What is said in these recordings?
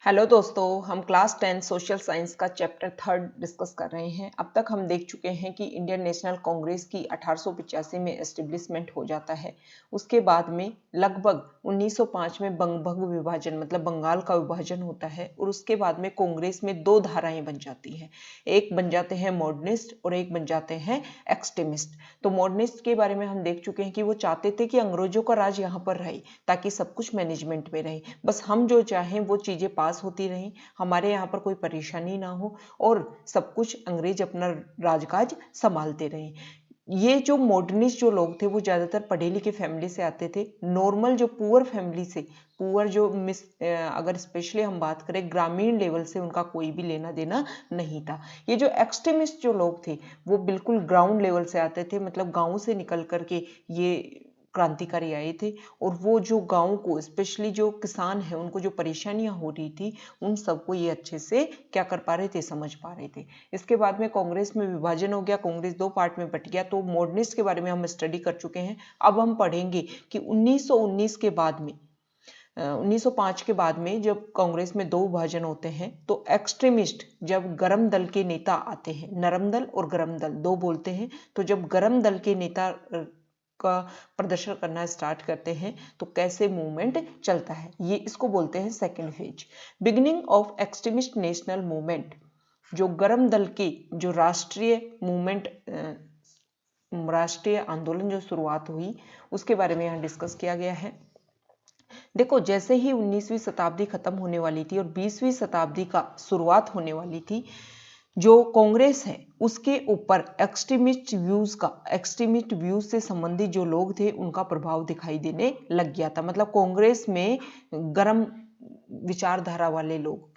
Hello दोस्तों, हम class 10 social science का चैप्टर 3 डिस्कस कर रहे हैं। अब तक हम देख चुके हैं कि इंडियन नेशनल कांग्रेस की 1885 में एस्टेब्लिशमेंट हो जाता है। उसके बाद में लगभग 1905 में बंगभंग विभाजन मतलब बंगाल का विभाजन होता है और उसके बाद में कांग्रेस में दो धाराएं बन जाती हैं। एक बन जाते हैं मॉडर्निस्ट और एक बन जाते हैं एक्सट्रीमिस्ट। तो मॉडर्निस्ट के बारे में हम देख चुके हैं कि वो चाहते थे कि अंग्रेजों का राज यहाँ पर रहे ताकि सब कुछ मैनेजमेंट में रहे, बस हम जो चाहें वो चीजें पास होती रहें, हमारे यहाँ पर कोई परेशानी ना हो और सब कुछ अंग्रेज अपना राजकाज संभालते रहें। ये जो मॉडर्निस्ट जो लोग थे वो ज्यादातर पढ़े लिखे फैमिली से आते थे। नॉर्मल जो पुअर फैमिली से पुअर जो अगर स्पेशली हम बात करें ग्रामीण लेवल से उनका कोई भी लेना देना नहीं था। ये जो एक्सट्रीमिस्ट जो लोग थे वो बिल्कुल ग्राउंड लेवल से आते थे, मतलब गांव से निकल करके ये क्रांतिकारी आए थे और वो जो गांव को स्पेशली जो किसान है उनको जो परेशानियां हो रही थी उन सबको ये अच्छे से क्या कर पा रहे थे, समझ पा रहे थे। इसके बाद में कांग्रेस में विभाजन हो गया, कांग्रेस दो पार्ट में बट गया। तो मॉडर्निस्ट के बारे में हम स्टडी कर चुके हैं। अब हम पढ़ेंगे कि 1919 के बाद में 1905 के बाद में जब कांग्रेस में दो विभाजन होते हैं तो एक्सट्रीमिस्ट जब गरम दल के नेता आते हैं, नरम दल और गरम दल दो बोलते हैं, तो जब गरम दल के नेता का प्रदर्शन करना स्टार्ट करते हैं तो कैसे मूवमेंट चलता है, ये इसको बोलते हैं second phase. Beginning of extremist national movement, जो गरम दल के जो राष्ट्रीय मूवमेंट राष्ट्रीय आंदोलन जो शुरुआत हुई उसके बारे में यहाँ डिस्कस किया गया है। देखो, जैसे ही 19वीं शताब्दी खत्म होने वाली थी और 20वीं शताब्दी का शुरुआत होने वाली थी, जो कांग्रेस है उसके ऊपर एक्सट्रीमिस्ट व्यूज से संबंधित जो लोग थे उनका प्रभाव दिखाई देने लग गया था। मतलब कांग्रेस में गरम विचारधारा वाले लोग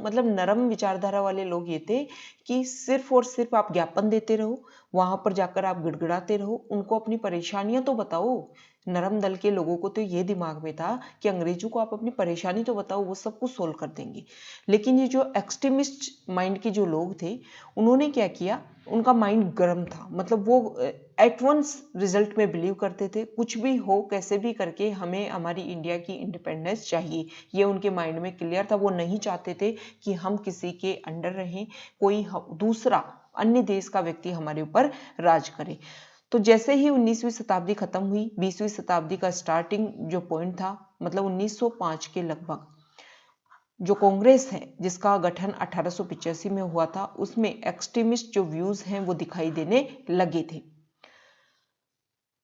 मतलब नरम विचारधारा वाले लोग ये थे कि सिर्फ और सिर्फ आप ज्ञापन देते रहो, वहां पर जाकर आप गिड़गिड़ाते रहो, उनको अपनी परेशानियां तो बताओ। नरम दल के लोगों को तो ये दिमाग में था कि अंग्रेजों को आप अपनी परेशानी तो बताओ, वो सब कुछ सोल्व कर देंगे। लेकिन ये जो एक्सट्रीमिस्ट माइंड के जो लोग थे उन्होंने क्या किया, उनका माइंड गर्म था, मतलब वो एट वंस रिजल्ट में बिलीव करते थे, कुछ भी हो कैसे भी करके हमें हमारी इंडिया की इंडिपेंडेंस चाहिए, ये उनके माइंड में क्लियर था। वो नहीं चाहते थे कि हम किसी के अंडर रहें, कोई दूसरा अन्य देश का व्यक्ति हमारे ऊपर राज करे। तो जैसे ही 19वीं शताब्दी खत्म हुई, 20वीं शताब्दी का स्टार्टिंग जो पॉइंट था मतलब 1905 के लगभग, जो कांग्रेस है जिसका गठन 1885 में हुआ था उसमें एक्सट्रीमिस्ट जो व्यूज हैं वो दिखाई देने लगे थे।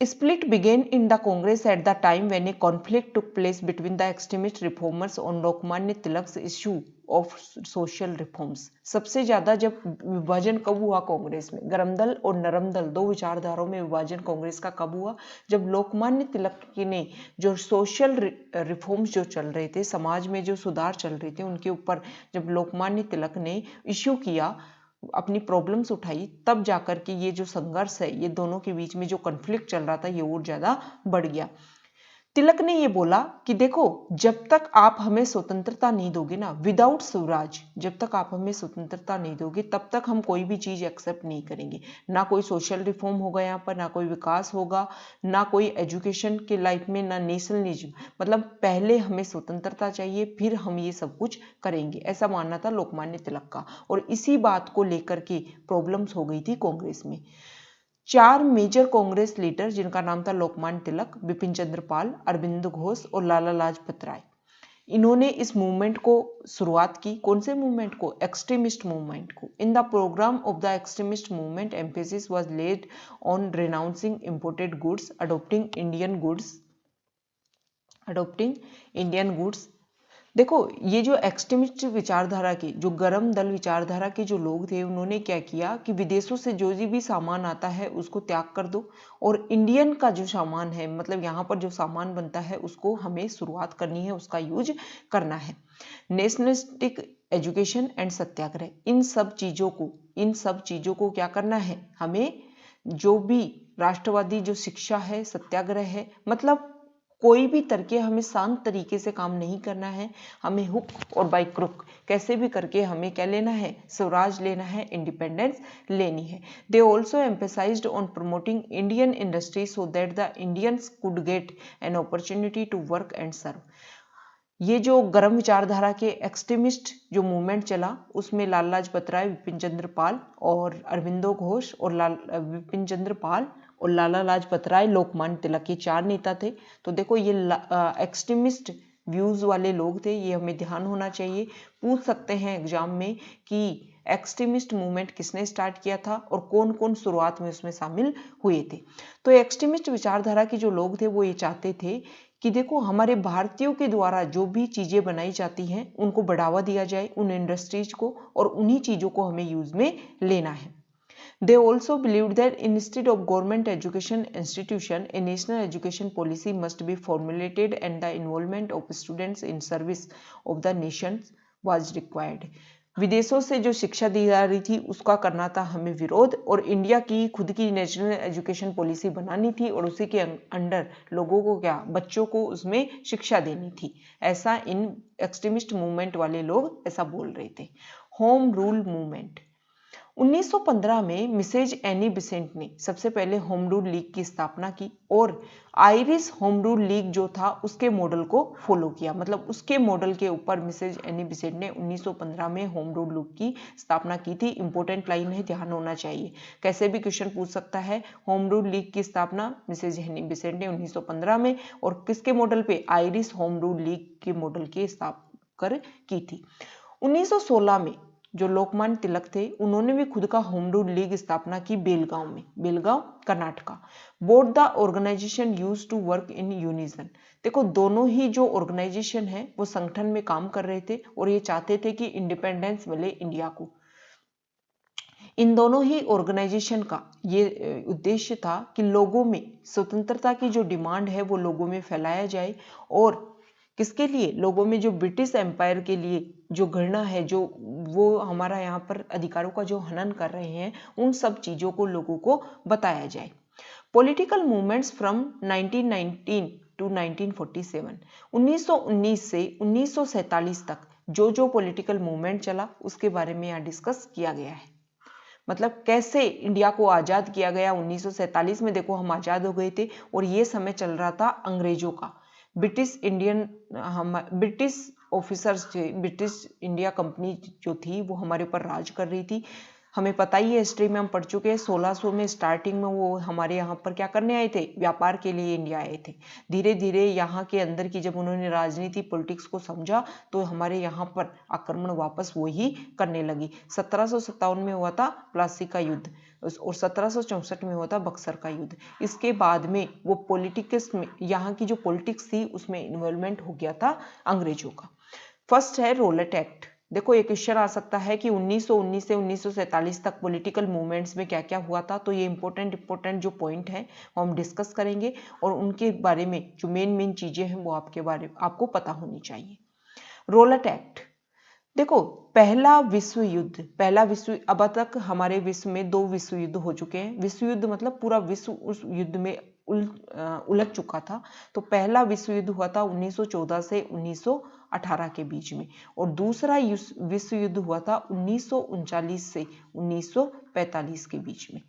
Split began in the Congress at the time when a conflict took place between the extremist reformers on Lokmanya Tilak's issue of social reforms। सबसे ज्यादा जब विभाजन कब हुआ कांग्रेस में, गरम दल और नरम दल दो विचारधाराओं में विभाजन कांग्रेस का कब हुआ, जब लोकमान्य तिलक ने जो सोशल रिफॉर्म्स जो चल रहे थे, समाज में जो सुधार चल रहे थे उनके ऊपर जब लोकमान्य तिलक ने इश्यू किया, अपनी प्रॉब्लम्स उठाई, तब जाकर के ये जो संघर्ष है, ये दोनों के बीच में जो कॉन्फ्लिक्ट चल रहा था ये और ज्यादा बढ़ गया। तिलक ने ये बोला कि देखो, जब तक आप हमें स्वतंत्रता नहीं दोगे ना, विदाउट स्वराज, जब तक आप हमें स्वतंत्रता नहीं दोगे तब तक हम कोई भी चीज एक्सेप्ट नहीं करेंगे। ना कोई सोशल रिफॉर्म होगा यहाँ पर, ना कोई विकास होगा, ना कोई एजुकेशन के लाइफ में, ना नेशनलिज्म। मतलब पहले हमें स्वतंत्रता चाहिए फिर हम ये सब कुछ करेंगे, ऐसा मानना था लोकमान्य तिलक का। और इसी बात को लेकर के प्रॉब्लम्स हो गई थी कांग्रेस में। चार मेजर कांग्रेस लीडर जिनका नाम था लोकमान्य तिलक, बिपिन चंद्र पाल, अरविंद घोष और लाला लाजपत राय, इन्होंने इस मूवमेंट को शुरुआत की। कौन से मूवमेंट को? एक्सट्रीमिस्ट मूवमेंट को। In the programme of the extremist movement emphasis was laid on renouncing imported goods, adopting Indian goods. देखो, ये जो एक्सट्रीमिस्ट विचारधारा के, जो गरम दल विचारधारा के जो लोग थे उन्होंने क्या किया कि विदेशों से जो भी सामान आता है उसको त्याग कर दो और इंडियन का जो सामान है, मतलब यहाँ पर जो सामान बनता है उसको हमें शुरुआत करनी है, उसका यूज करना है। नेशनलिस्टिक एजुकेशन एंड सत्याग्रह, इन सब चीजों को क्या करना है हमें, जो भी राष्ट्रवादी जो शिक्षा है, सत्याग्रह है, मतलब कोई भी तरीके हमें शांत तरीके से काम नहीं करना है, हमें हुक और बाई क्रुक कैसे भी करके हमें क्या लेना है, स्वराज लेना है, इंडिपेंडेंस लेनी है। They also emphasised on promoting Indian industry so that the Indians could get an opportunity to work and serve. ये जो गर्म विचारधारा के एक्सट्रीमिस्ट जो मूवमेंट चला उसमें लाला लाजपत राय, विपिन चंद्र पाल और अरविंदो घोष और विपिन चंद्र पाल और लाला लाजपत राय, लोकमान्य तिलक, ये 4 नेता थे। तो देखो ये एक्सट्रीमिस्ट व्यूज वाले लोग थे, ये हमें ध्यान होना चाहिए। पूछ सकते हैं एग्जाम में कि एक्सट्रीमिस्ट मूवमेंट किसने स्टार्ट किया था और कौन कौन शुरुआत में उसमें शामिल हुए थे। तो एक्सट्रीमिस्ट विचारधारा के जो लोग थे वो ये चाहते थे कि देखो हमारे भारतीयों के द्वारा जो भी चीजें बनाई जाती हैं उनको बढ़ावा दिया जाए, उन इंडस्ट्रीज को, और उन्हीं चीजों को हमें यूज में लेना है। They also believed that instead of government education institution, a national education policy must be formulated and the involvement of students in service of the nation was required. विदेशों से जो शिक्षा दी जा रही थी उसका करना था हमें विरोध, और इंडिया की खुद की नेशनल एजुकेशन पॉलिसी बनानी थी और उसी के अंडर लोगों को क्या, बच्चों को उसमें शिक्षा देनी थी। ऐसा इन एक्सट्रीमिस्ट मूवमेंट वाले लोग ऐसा बोल रहे थे। होम रूल मूवमेंट 1915 में मिसेज एनी बिसेंट ने सबसे पहले होम रूल लीग की स्थापना की और आयरिश होम रूल लीग जो था उसके मॉडल को फॉलो किया। मतलब उसके मॉडल के ऊपर मिसेज एनी बिसेंट ने 1915 में होम रूल लीग की स्थापना की थी। इंपॉर्टेंट लाइन है, ध्यान होना चाहिए, कैसे भी क्वेश्चन पूछ सकता है। होम रूल लीग की स्थापना मिसेज एनी बिसेंट ने 1915 में, और किसके मॉडल पे, आयरिश होम रूल लीग के मॉडल की स्थापना की थी। 1916 में जो लोकमान्य तिलक थे उन्होंने भी खुद का होम रूल लीग स्थापना की बेलगांव में, Belgaum Karnataka. Both the organisation used to work in unison. देखो दोनों ही जो ऑर्गेनाइजेशन है वो संगठन में काम कर रहे थे और ये चाहते थे कि इंडिपेंडेंस मिले इंडिया को। इन दोनों ही ऑर्गेनाइजेशन का ये उद्देश्य था कि लोगों में स्वतंत्रता की जो डिमांड है वो लोगों में फैलाया जाए, और किसके लिए, लोगों में जो ब्रिटिश एम्पायर के लिए जो घृणा है, जो वो हमारा यहाँ पर अधिकारों का जो हनन कर रहे हैं, उन सब चीजों को लोगों को बताया जाए। पॉलिटिकल मूवमेंट्स फ्रॉम 1919 टू 1947, 1919 से 1947 तक जो जो पॉलिटिकल मूवमेंट चला उसके बारे में यहाँ डिस्कस किया गया है। मतलब कैसे इंडिया को आजाद किया गया। 1947 में देखो हम आजाद हो गए थे और ये समय चल रहा था अंग्रेजों का। ब्रिटिश ऑफिसर्स थे, ब्रिटिश इंडिया कंपनी जो थी वो हमारे ऊपर राज कर रही थी। हमें पता ही है, हिस्ट्री में हम पढ़ चुके हैं, 1600 में स्टार्टिंग में वो हमारे यहाँ पर क्या करने आए थे, व्यापार के लिए इंडिया आए थे। धीरे धीरे यहाँ के अंदर की जब उन्होंने राजनीति पॉलिटिक्स को समझा तो हमारे यहाँ पर आक्रमण वापस वो ही करने लगी। 1757 में हुआ था प्लासी का युद्ध और 1764 में हुआ था बक्सर का युद्ध। इसके बाद में वो पॉलिटिक्स में, यहाँ की जो पॉलिटिक्स थी उसमें इन्वॉल्वमेंट हो गया था अंग्रेजों का। फर्स्ट है रोलेट एक्ट। देखो एक क्वेश्चन आ सकता है कि 1919 से 1947 तक पॉलिटिकल मूवमेंट्स में क्या क्या हुआ था। तो ये इंपॉर्टेंट जो पॉइंट है वो हम डिस्कस करेंगे और उनके बारे में जो मेन चीजें हैं वो आपको पता होनी चाहिए। रोलेट एक्ट, देखो पहला विश्व युद्ध, अब तक हमारे विश्व में 2 विश्व युद्ध हो चुके हैं। विश्व युद्ध मतलब पूरा विश्व उस युद्ध में उलझ चुका था। तो पहला विश्व युद्ध हुआ था 1914 से 1918 के बीच में, और दूसरा विश्व युद्ध हुआ था 1939 से 1945 के बीच में।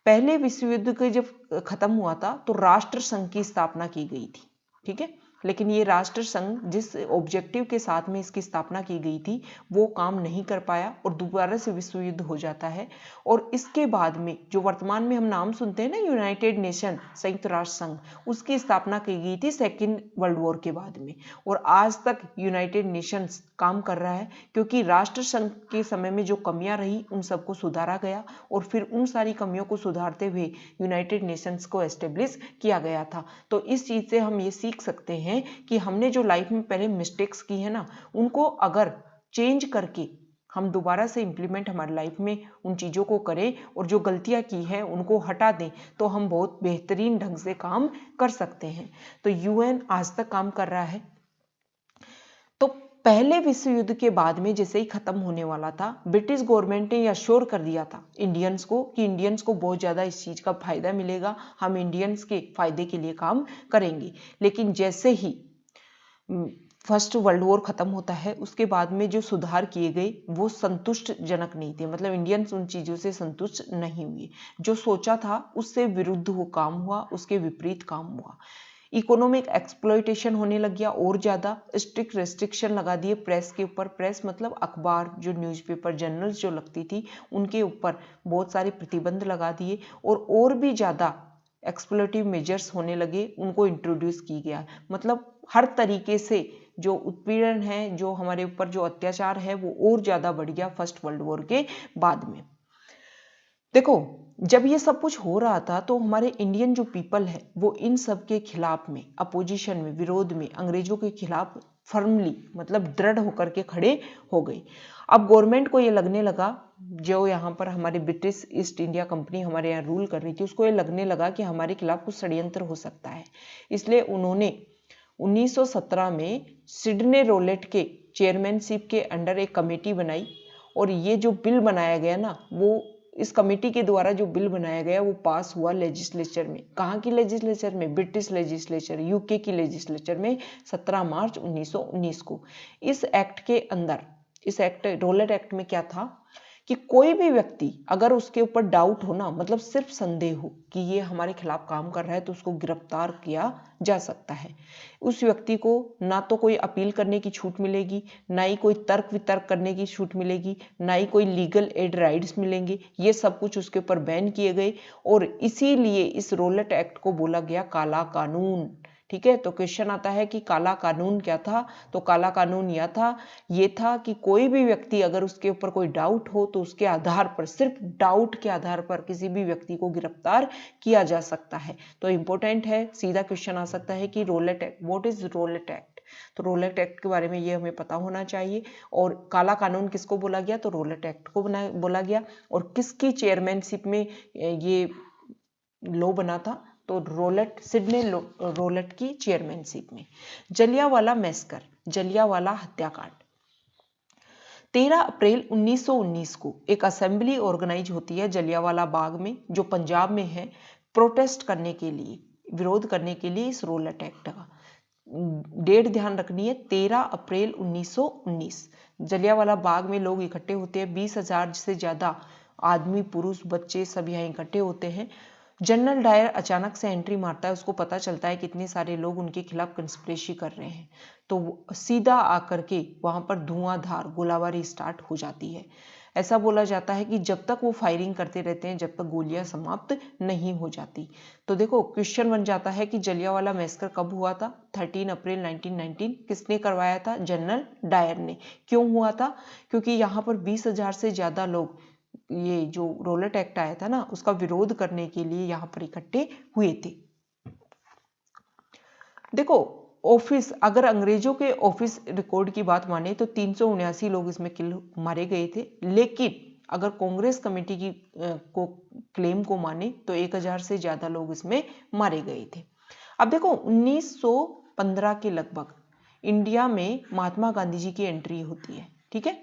पहले विश्व युद्ध के जब खत्म हुआ था तो राष्ट्र संघ की स्थापना की गई थी, ठीक है। लेकिन ये राष्ट्र संघ जिस ऑब्जेक्टिव के साथ में इसकी स्थापना की गई थी वो काम नहीं कर पाया और दोबारा से विश्व युद्ध हो जाता है। और इसके बाद में जो वर्तमान में हम नाम सुनते हैं ना, यूनाइटेड नेशन, संयुक्त राष्ट्र संघ, उसकी स्थापना की गई थी सेकेंड वर्ल्ड वॉर के बाद में। और आज तक यूनाइटेड नेशंस काम कर रहा है क्योंकि राष्ट्र संघ के समय में जो कमियां रही उन सबको सुधारा गया और फिर उन सारी कमियों को सुधारते हुए यूनाइटेड नेशंस को एस्टेब्लिश किया गया था। तो इस चीज से हम ये सीख सकते हैं कि हमने जो लाइफ में पहले मिस्टेक्स की है ना, उनको अगर चेंज करके हम दोबारा से इंप्लीमेंट हमारी लाइफ में उन चीजों को करें और जो गलतियां की हैं उनको हटा दें तो हम बहुत बेहतरीन ढंग से काम कर सकते हैं। तो यूएन आज तक काम कर रहा है। तो पहले विश्व युद्ध के बाद में जैसे ही खत्म होने वाला था, ब्रिटिश गवर्नमेंट ने अश्योर कर दिया था इंडियंस को कि इंडियंस को बहुत ज्यादा इस चीज का फायदा मिलेगा, हम इंडियंस के फायदे के लिए काम करेंगे। लेकिन जैसे ही फर्स्ट वर्ल्ड वॉर खत्म होता है उसके बाद में जो सुधार किए गए वो संतुष्टजनक नहीं थे। मतलब इंडियंस उन चीजों से संतुष्ट नहीं हुए, जो सोचा था उससे विरुद्ध वो काम हुआ, उसके विपरीत काम हुआ। इकोनॉमिक एक्सप्लॉयटेशन होने लग गया और ज़्यादा, स्ट्रिक्ट रेस्ट्रिक्शन लगा दिए प्रेस के ऊपर, प्रेस मतलब अखबार, जो न्यूज़पेपर जर्नल्स जो लगती थी उनके ऊपर बहुत सारे प्रतिबंध लगा दिए, और भी ज़्यादा एक्सप्लोटिव मेजर्स होने लगे, उनको इंट्रोड्यूस की गया। मतलब हर तरीके से जो उत्पीड़न है, जो हमारे ऊपर जो अत्याचार है वो और ज़्यादा बढ़ गया फर्स्ट वर्ल्ड वॉर के बाद में। देखो, जब ये सब कुछ हो रहा था तो हमारे इंडियन जो पीपल है वो इन सब के खिलाफ में, अपोजिशन में, विरोध में, अंग्रेजों के खिलाफ फर्मली मतलब दृढ़ होकर के खड़े हो गए। अब गवर्नमेंट को ये लगने लगा, जो यहाँ पर हमारी ब्रिटिश ईस्ट इंडिया कंपनी हमारे यहाँ रूल कर रही थी, उसको ये लगने लगा कि हमारे खिलाफ कुछ षड्यंत्र हो सकता है। इसलिए उन्होंने 1917 में सिडने रोलेट के चेयरमैनशिप के अंडर एक कमेटी बनाई, और ये जो बिल बनाया गया ना, वो इस कमेटी के द्वारा जो बिल बनाया गया वो पास हुआ लेजिस्लेचर में। कहाँ की लेजिस्लेचर में? ब्रिटिश लेजिस्लेचर, यूके की लेजिस्लेचर में 17 मार्च 1919 को। इस एक्ट के अंदर, इस एक्ट रोलेट एक्ट में क्या था कि कोई भी व्यक्ति अगर उसके ऊपर डाउट हो ना, मतलब सिर्फ संदेह हो कि ये हमारे खिलाफ काम कर रहा है, तो उसको गिरफ्तार किया जा सकता है। उस व्यक्ति को ना तो कोई अपील करने की छूट मिलेगी, ना ही कोई तर्क वितर्क करने की छूट मिलेगी, ना ही कोई लीगल एड राइट्स मिलेंगे। ये सब कुछ उसके ऊपर बैन किए गए, और इसीलिए इस रोलेट एक्ट को बोला गया काला कानून। ठीक है, तो क्वेश्चन आता है कि काला कानून क्या था? तो काला कानून ये था कि कोई भी व्यक्ति अगर उसके ऊपर कोई डाउट हो तो उसके आधार पर, सिर्फ डाउट के आधार पर किसी भी व्यक्ति को गिरफ्तार किया जा सकता है। तो इंपॉर्टेंट है, सीधा क्वेश्चन आ सकता है कि Rowlatt act, what is Rowlatt act? तो रोलेट एक्ट के बारे में ये हमें पता होना चाहिए। और काला कानून किसको बोला गया? तो रोलेट एक्ट को बोला गया। और किसकी चेयरमैनशिप में ये लॉ बना था? तो सिडने रोलेट की चेयरमैनशिप में। जलियांवाला मैसकर, जलियांवाला हत्याकांड, 13 अप्रैल 1919 को एक असेंबली ऑर्गेनाइज होती है जलियांवाला बाग में, जो पंजाब में है, प्रोटेस्ट करने के लिए, विरोध करने के लिए इस रोलेट एक्ट का। डेट ध्यान रखनी है, 13 अप्रैल 1919। जलियांवाला बाग में लोग इकट्ठे होते हैं, 20,000 से ज्यादा आदमी, पुरुष, बच्चे सब यहाँ इकट्ठे होते हैं। जनरल डायर अचानक से एंट्री मारता है, उसको पता चलता है कितने सारे लोग उनके खिलाफ कंस्पिरेसी कर रहे हैं, तो वो सीधा आकर के वहां पर धुआंधार गोलाबारी स्टार्ट हो जाती है। ऐसा बोला जाता है कि जब तक वो फायरिंग करते रहते हैं, जब तक गोलियां समाप्त नहीं हो जाती। तो देखो, क्वेश्चन बन जाता है कि जलियांवाला मैसकर कब हुआ था? 13 अप्रैल 1919। किसने करवाया था? जनरल डायर ने। क्यों हुआ था? क्योंकि यहाँ पर 20,000 से ज्यादा लोग, ये जो रोलेट एक्ट आया था ना, उसका विरोध करने के लिए यहाँ पर इकट्ठे हुए थे। देखो, ऑफिस, अगर अंग्रेजों के ऑफिस रिकॉर्ड की बात माने तो 379 लोग इसमें मारे गए थे, लेकिन अगर कांग्रेस कमेटी की को क्लेम को माने तो 1,000 से ज्यादा लोग इसमें मारे गए थे। अब देखो, 1915 के लगभग इंडिया में महात्मा गांधी जी की एंट्री होती है। ठीक है,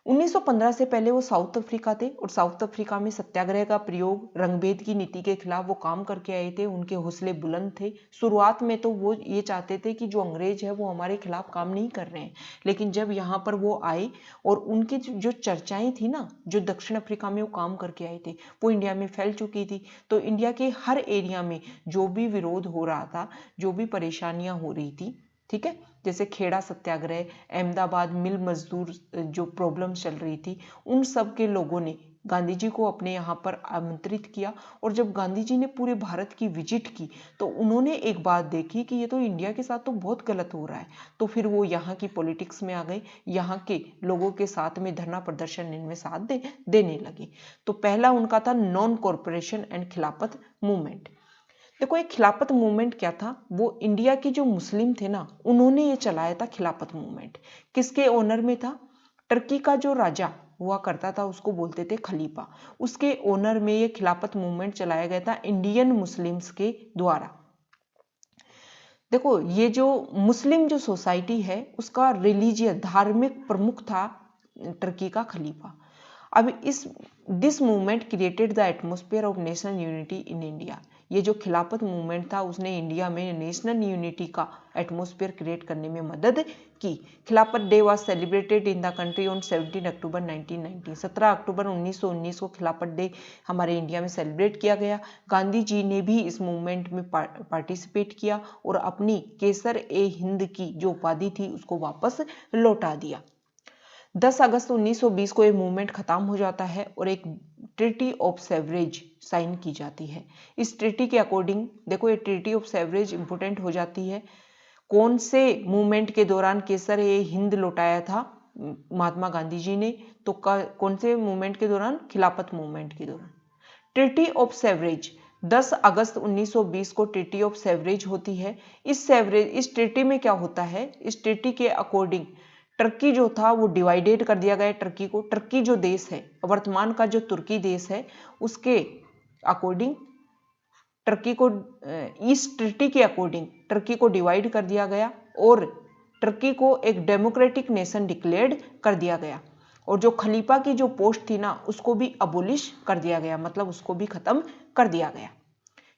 1915 से पहले वो साउथ अफ्रीका थे, और साउथ अफ्रीका में सत्याग्रह का प्रयोग, रंगभेद की नीति के खिलाफ वो काम करके आए थे। उनके हौसले बुलंद थे। शुरुआत में तो वो ये चाहते थे कि जो अंग्रेज है वो हमारे खिलाफ काम नहीं कर रहे हैं, लेकिन जब यहाँ पर वो आए और उनकी जो चर्चाएं थी ना, जो दक्षिण अफ्रीका में वो काम करके आए थे, वो इंडिया में फैल चुकी थी। तो इंडिया के हर एरिया में जो भी विरोध हो रहा था, जो भी परेशानियां हो रही थी, ठीक है, जैसे खेड़ा सत्याग्रह, अहमदाबाद मिल मजदूर जो प्रॉब्लम चल रही थी, उन सब के लोगों ने गांधी जी को अपने यहाँ पर आमंत्रित किया। और जब गांधी जी ने पूरे भारत की विजिट की तो उन्होंने एक बात देखी कि ये तो इंडिया के साथ तो बहुत गलत हो रहा है। तो फिर वो यहाँ की पॉलिटिक्स में आ गए, यहाँ के लोगों के साथ में धरना प्रदर्शन इनमें साथ देने लगे। तो पहला उनका था नॉन कॉर्पोरेशन एंड खिलाफत मूवमेंट। देखो, एक खिलाफत मूवमेंट क्या था? वो इंडिया के जो मुस्लिम थे ना, उन्होंने ये चलाया था खिलाफत मूवमेंट। किसके ओनर में था? टर्की का जो राजा हुआ करता था उसको बोलते थे खलीफा, उसके ओनर में ये खिलाफत मूवमेंट चलाया गया था इंडियन मुस्लिम्स के द्वारा। देखो, ये जो मुस्लिम जो सोसाइटी है उसका रिलीजियस, धार्मिक प्रमुख था टर्की का खलीफा। अब this movement created the atmosphere of national unity in India. ये जो खिलाफत मूवमेंट था उसने इंडिया में नेशनल यूनिटी का एटमॉस्फेयर क्रिएट करने में मदद की। खिलाफत day was celebrated in the country on 17 अक्टूबर 1919। 17 अक्टूबर 1919 को खिलाफत डे हमारे इंडिया में सेलिब्रेट किया गया। गांधी जी ने भी इस मूवमेंट में पार्टिसिपेट किया और अपनी केसर ए हिंद की जो उपाधि थी उसको वापस लौटा दिया। 10 अगस्त 1920 को ये मूवमेंट खत्म हो जाता है और एक ट्रीटी ऑफ सेवरेज साइन की जाती है। इस ट्रीटी के अकॉर्डिंग देखो ये ट्रीटी ऑफ सेवरेज इंपोर्टेंट हो जाती है। कौन से मूवमेंट के दौरान केसर ए हिंद लौटाया था महात्मा गांधी जी ने? तो कौन से मूवमेंट के दौरान? खिलाफत मूवमेंट के दौरान। ट्रीटी ऑफ सेवरेज 10 अगस्त 1920 को ट्रीटी ऑफ सेवरेज होती है। इस ट्रीटी में क्या होता है? इस ट्रीटी के अकॉर्डिंग टर्की जो था वो डिवाइडेड कर दिया गया। टर्की को, टर्की जो देश है, वर्तमान का जो तुर्की देश है, उसके अकॉर्डिंग टर्की को, इस ट्रीटी के अकॉर्डिंग टर्की को डिवाइड कर दिया गया और टर्की को एक डेमोक्रेटिक नेशन डिक्लेयर्ड कर दिया गया। और जो खलीफा की जो पोस्ट थी ना उसको भी अबोलिश कर दिया गया, मतलब उसको भी खत्म कर दिया गया।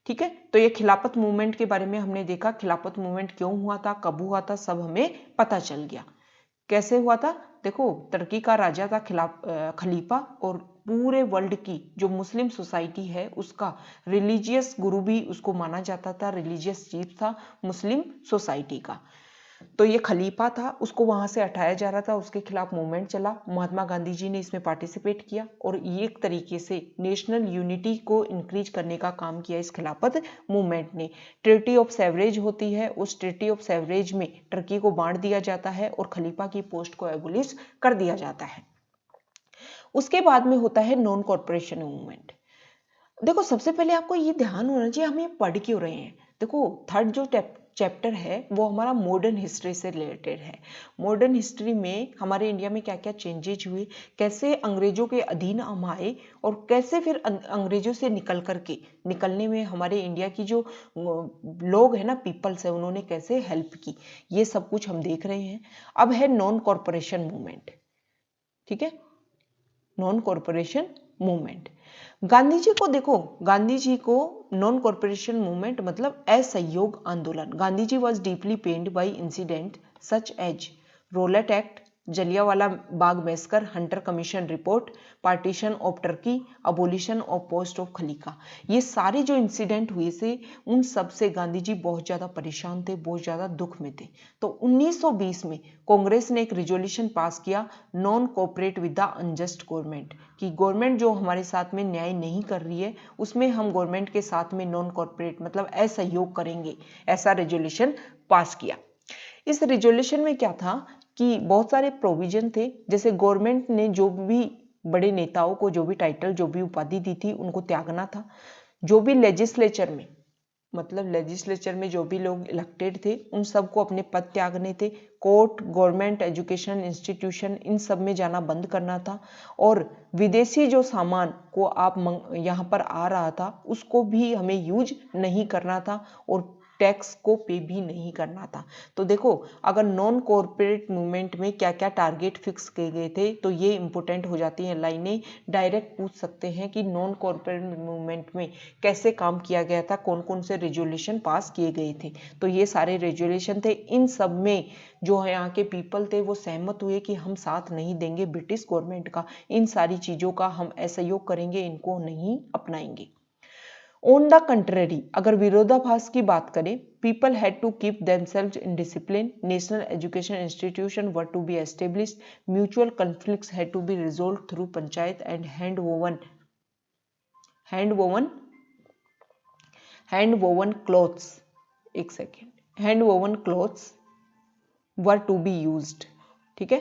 ठीक है, तो ये खिलाफत मूवमेंट के बारे में हमने देखा। खिलाफत मूवमेंट क्यों हुआ था, कब हुआ था, सब हमें पता चल गया। कैसे हुआ था? देखो, टर्की का राजा था खलीफा और पूरे वर्ल्ड की जो मुस्लिम सोसाइटी है उसका रिलीजियस गुरु भी उसको माना जाता था, रिलीजियस चीफ था मुस्लिम सोसाइटी का। तो ये खलीफा था, उसको वहां से हटाया जा रहा था, उसके खिलाफ मूवमेंट चला। महात्मा गांधी जी ने इसमें पार्टिसिपेट किया और ये एक तरीके से नेशनल यूनिटी को इंक्रीज करने का काम किया इस खिलाफत मूवमेंट ने। ट्रीटी ऑफ सेवरेज होती है, उस ट्रीटी ऑफ सेवरेज में टर्की को बांट दिया जाता है और खलीफा की पोस्ट को एबोलिश कर दिया जाता है। उसके बाद में होता है नॉन कॉर्पोरेशन मूवमेंट। देखो, सबसे पहले आपको ये ध्यान होना चाहिए हम ये पढ़ क्यों रहे हैं। देखो, थर्ड जो चैप्टर है वो हमारा मॉडर्न हिस्ट्री से रिलेटेड है। मॉडर्न हिस्ट्री में हमारे इंडिया में क्या क्या चेंजेज हुए, कैसे अंग्रेजों के अधीन हम आए और कैसे फिर अंग्रेजों से निकलने में हमारे इंडिया की जो लोग हैं ना, पीपल्स है, उन्होंने कैसे हेल्प की, ये सब कुछ हम देख रहे हैं। अब है नॉन कॉर्पोरेशन मूवमेंट। ठीक है, non corporation movement. Gandhi ji को देखो, गांधी जी को नॉन कॉर्पोरेशन मूवमेंट मतलब असहयोग आंदोलन। Gandhi ji was deeply pained by incident such as Rowlatt act, Jallianwala Bagh massacre, Hunter commission report, partition of Turkey, abolition of post of खलीफा। ये सारे जो इंसिडेंट हुए थे उन सब से गांधी जी बहुत ज़्यादा परेशान थे, बहुत ज़्यादा दुख में थे। तो 1920 में कांग्रेस ने एक रिजोल्यूशन पास किया, non cooperate with the unjust government, कि गवर्नमेंट जो हमारे साथ में न्याय नहीं कर रही है उसमें हम गवर्नमेंट के साथ में नॉन कॉर्पोरेट मतलब असहयोग करेंगे, ऐसा रेजोल्यूशन पास किया। इस रेजोल्यूशन में क्या था कि बहुत सारे प्रोविजन थे, जैसे गवर्नमेंट ने जो भी बड़े नेताओं को जो भी टाइटल, जो भी उपाधि दी थी उनको त्यागना था। जो भी लेजिस्लेचर में, मतलब लेजिस्लेचर में जो भी लोग इलेक्टेड थे उन सबको अपने पद त्यागने थे। कोर्ट, गवर्नमेंट, एजुकेशन इंस्टीट्यूशन, इन सब में जाना बंद करना था। और विदेशी जो सामान को आप यहाँ पर आ रहा था उसको भी हमें यूज नहीं करना था और टैक्स को पे भी नहीं करना था। तो देखो, अगर नॉन कॉर्पोरेट मूवमेंट में क्या क्या टारगेट फिक्स किए गए थे तो ये इंपॉर्टेंट हो जाती हैं लाइनें। डायरेक्ट पूछ सकते हैं कि नॉन कॉर्पोरेट मूवमेंट में कैसे काम किया गया था, कौन कौन से रेजोल्यूशन पास किए गए थे। तो ये सारे रेजोल्यूशन थे, इन सब में जो है यहाँ के पीपल थे वो सहमत हुए कि हम साथ नहीं देंगे ब्रिटिश गवर्नमेंट का, इन सारी चीज़ों का हम असहयोग करेंगे, इनको नहीं अपनाएंगे। ऑन द कंट्रेरी, अगर विरोधाभास की बात करें, people had to keep themselves in discipline, national education institution were to be established, mutual conflicts had to be resolved through panchayat and hand woven clothes were to be used. ठीक है,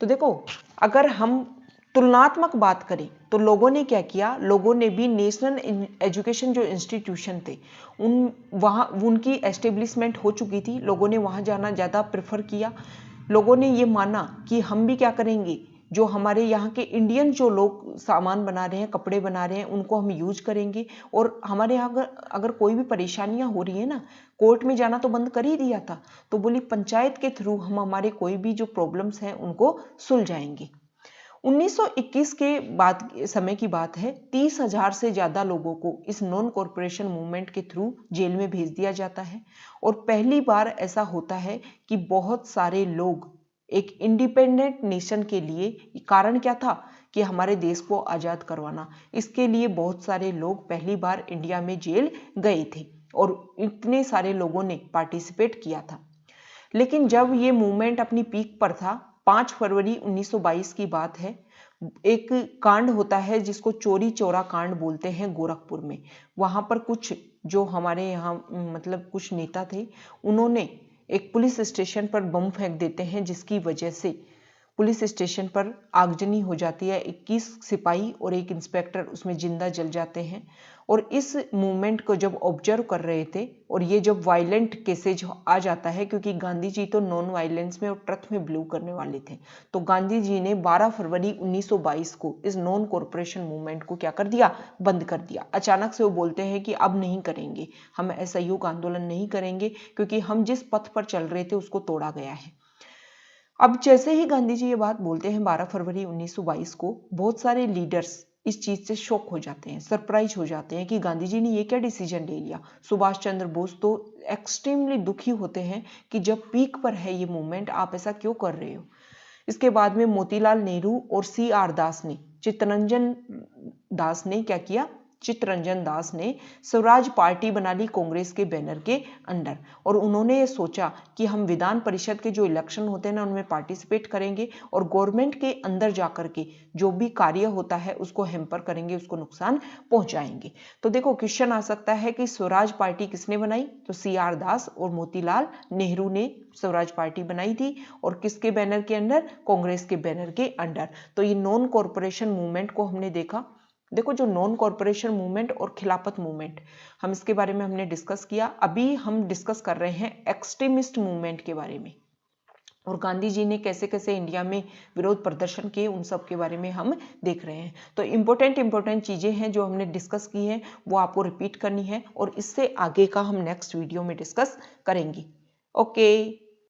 तो देखो, अगर हम तुलनात्मक बात करें तो लोगों ने क्या किया, लोगों ने भी नेशनल एजुकेशन जो इंस्टीट्यूशन थे उनकी एस्टेब्लिशमेंट हो चुकी थी, लोगों ने वहां जाना ज़्यादा प्रेफर किया। लोगों ने ये माना कि हम भी क्या करेंगे, जो हमारे यहाँ के इंडियन जो लोग सामान बना रहे हैं, कपड़े बना रहे हैं, उनको हम यूज करेंगे। और हमारे यहाँ अगर कोई भी परेशानियां हो रही है ना, कोर्ट में जाना तो बंद कर ही दिया था, तो बोली पंचायत के थ्रू हम हमारे कोई भी जो प्रॉब्लम्स हैं उनको सुलझाएंगे। 1921 के बाद समय की बात है, 30,000 से ज्यादा लोगों को इस नॉन कॉरपोरेशन मूवमेंट के थ्रू जेल में भेज दिया जाता है। और पहली बार ऐसा होता है कि बहुत सारे लोग एक इंडिपेंडेंट नेशन के लिए, कारण क्या था कि हमारे देश को आजाद करवाना, इसके लिए बहुत सारे लोग पहली बार इंडिया में जेल गए थे और इतने सारे लोगों ने पार्टिसिपेट किया था। लेकिन जब ये मूवमेंट अपनी पीक पर था, 5 फरवरी 1922 की बात है, एक कांड होता है जिसको चोरी चौरा कांड बोलते हैं गोरखपुर में। वहां पर कुछ जो हमारे यहाँ मतलब कुछ नेता थे, उन्होंने एक पुलिस स्टेशन पर बम फेंक देते हैं, जिसकी वजह से पुलिस स्टेशन पर आगजनी हो जाती है। 21 सिपाही और एक इंस्पेक्टर उसमें जिंदा जल जाते हैं। और इस मूवमेंट को जब ऑब्जर्व कर रहे थे, और ये जब वायलेंट केसेज आ जाता है, क्योंकि गांधी जी तो नॉन वायलेंस में और ट्रुथ में बिलीव करने वाले थे, तो गांधी जी ने 12 फरवरी 1922 को इस नॉन कॉरपोरेशन मूवमेंट को क्या कर दिया, बंद कर दिया। अचानक से वो बोलते हैं कि अब नहीं करेंगे, हम असहयोग आंदोलन नहीं करेंगे, क्योंकि हम जिस पथ पर चल रहे थे उसको तोड़ा गया है। अब जैसे ही गांधी जी ये बात बोलते हैं 12 फरवरी 1922 को, बहुत सारे लीडर्स इस चीज से शॉक हो जाते हैं, सरप्राइज हो जाते हैं कि गांधी जी ने ये क्या डिसीजन ले लिया। सुभाष चंद्र बोस तो एक्सट्रीमली दुखी होते हैं कि जब पीक पर है ये मूवमेंट, आप ऐसा क्यों कर रहे हो। इसके बाद में मोतीलाल नेहरू और CR दास ने, चित्तरंजन दास ने क्या किया, चित्तरंजन दास ने स्वराज पार्टी बना ली कांग्रेस के बैनर के अंडर। और उन्होंने ये सोचा कि हम विधान परिषद के जो इलेक्शन होते हैं ना, उनमें पार्टिसिपेट करेंगे और गवर्नमेंट के अंदर जाकर के जो भी कार्य होता है उसको हैम्पर करेंगे, उसको नुकसान पहुंचाएंगे। तो देखो क्वेश्चन आ सकता है कि स्वराज पार्टी किसने बनाई, तो CR दास और मोतीलाल नेहरू ने स्वराज पार्टी बनाई थी। और किसके बैनर के अंडर, कांग्रेस के बैनर के अंडर। तो ये नॉन कॉरपोरेशन मूवमेंट को हमने देखा। देखो जो नॉन कॉरपोरेशन मूवमेंट और खिलाफत मूवमेंट, हम इसके बारे में हमने डिस्कस किया। अभी हम डिस्कस कर रहे हैं एक्सट्रीमिस्ट मूवमेंट के बारे में, और गांधी जी ने कैसे कैसे इंडिया में विरोध प्रदर्शन किए, उन सब के बारे में हम देख रहे हैं। तो इंपॉर्टेंट चीजें हैं जो हमने डिस्कस की हैं, वो आपको रिपीट करनी है, और इससे आगे का हम नेक्स्ट वीडियो में डिस्कस करेंगे। ओके।